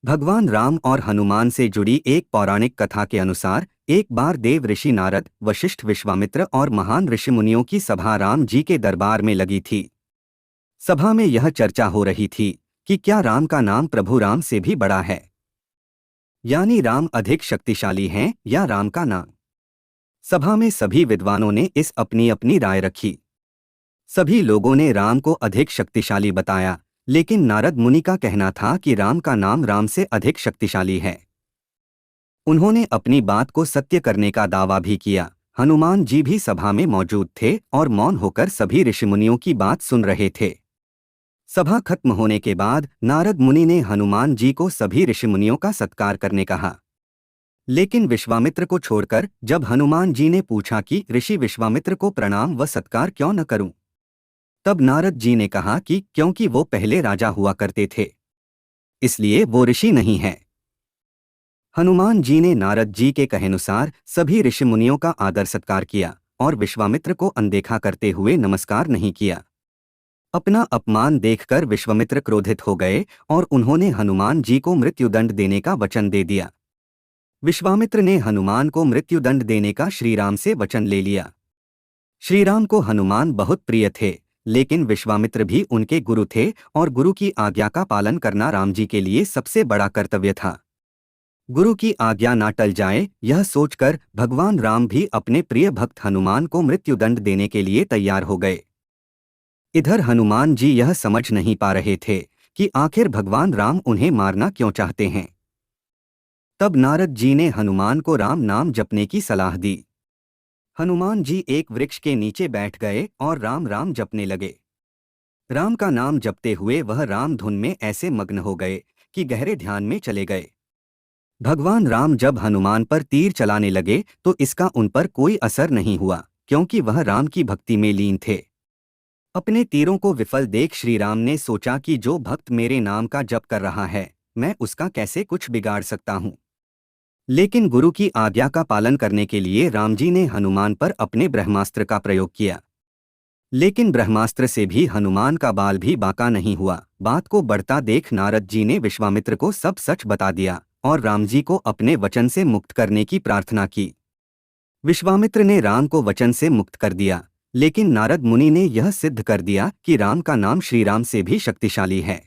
भगवान राम और हनुमान से जुड़ी एक पौराणिक कथा के अनुसार एक बार देव ऋषि नारद, वशिष्ठ, विश्वामित्र और महान ऋषि मुनियों की सभा राम जी के दरबार में लगी थी। सभा में यह चर्चा हो रही थी कि क्या राम का नाम प्रभु राम से भी बड़ा है, यानी राम अधिक शक्तिशाली हैं या राम का नाम। सभा में सभी विद्वानों ने इस अपनी अपनी राय रखी। सभी लोगों ने राम को अधिक शक्तिशाली बताया, लेकिन नारद मुनि का कहना था कि राम का नाम राम से अधिक शक्तिशाली है। उन्होंने अपनी बात को सत्य करने का दावा भी किया। हनुमान जी भी सभा में मौजूद थे और मौन होकर सभी ऋषिमुनियों की बात सुन रहे थे। सभा खत्म होने के बाद नारद मुनि ने हनुमान जी को सभी ऋषिमुनियों का सत्कार करने कहा, लेकिन विश्वामित्र को छोड़कर जब हनुमान जी ने पूछा कि ऋषि विश्वामित्र को प्रणाम व सत्कार क्यों न करूं, तब नारद जी ने कहा कि क्योंकि वो पहले राजा हुआ करते थे, इसलिए वो ऋषि नहीं है। हनुमान जी ने नारद जी के कहेनुसार सभी ऋषि मुनियों का आदर सत्कार किया और विश्वामित्र को अनदेखा करते हुए नमस्कार नहीं किया। अपना अपमान देखकर विश्वामित्र क्रोधित हो गए और उन्होंने हनुमान जी को मृत्युदंड देने का वचन दे दिया। विश्वामित्र ने हनुमान को मृत्युदंड देने का श्रीराम से वचन ले लिया। श्रीराम को हनुमान बहुत प्रिय थे, लेकिन विश्वामित्र भी उनके गुरु थे और गुरु की आज्ञा का पालन करना राम जी के लिए सबसे बड़ा कर्तव्य था। गुरु की आज्ञा ना टल जाए, यह सोचकर भगवान राम भी अपने प्रिय भक्त हनुमान को मृत्युदंड देने के लिए तैयार हो गए। इधर हनुमान जी यह समझ नहीं पा रहे थे कि आखिर भगवान राम उन्हें मारना क्यों चाहते हैं। तब नारद जी ने हनुमान को राम नाम जपने की सलाह दी। हनुमान जी एक वृक्ष के नीचे बैठ गए और राम राम जपने लगे। राम का नाम जपते हुए वह राम धुन में ऐसे मग्न हो गए कि गहरे ध्यान में चले गए। भगवान राम जब हनुमान पर तीर चलाने लगे तो इसका उन पर कोई असर नहीं हुआ, क्योंकि वह राम की भक्ति में लीन थे। अपने तीरों को विफल देख श्री राम ने सोचा कि जो भक्त मेरे नाम का जप कर रहा है, मैं उसका कैसे कुछ बिगाड़ सकता हूँ। लेकिन गुरु की आज्ञा का पालन करने के लिए राम जी ने हनुमान पर अपने ब्रह्मास्त्र का प्रयोग किया, लेकिन ब्रह्मास्त्र से भी हनुमान का बाल भी बांका नहीं हुआ। बात को बढ़ता देख नारद जी ने विश्वामित्र को सब सच बता दिया और राम जी को अपने वचन से मुक्त करने की प्रार्थना की। विश्वामित्र ने राम को वचन से मुक्त कर दिया, लेकिन नारद मुनि ने यह सिद्ध कर दिया कि राम का नाम श्रीराम से भी शक्तिशाली है।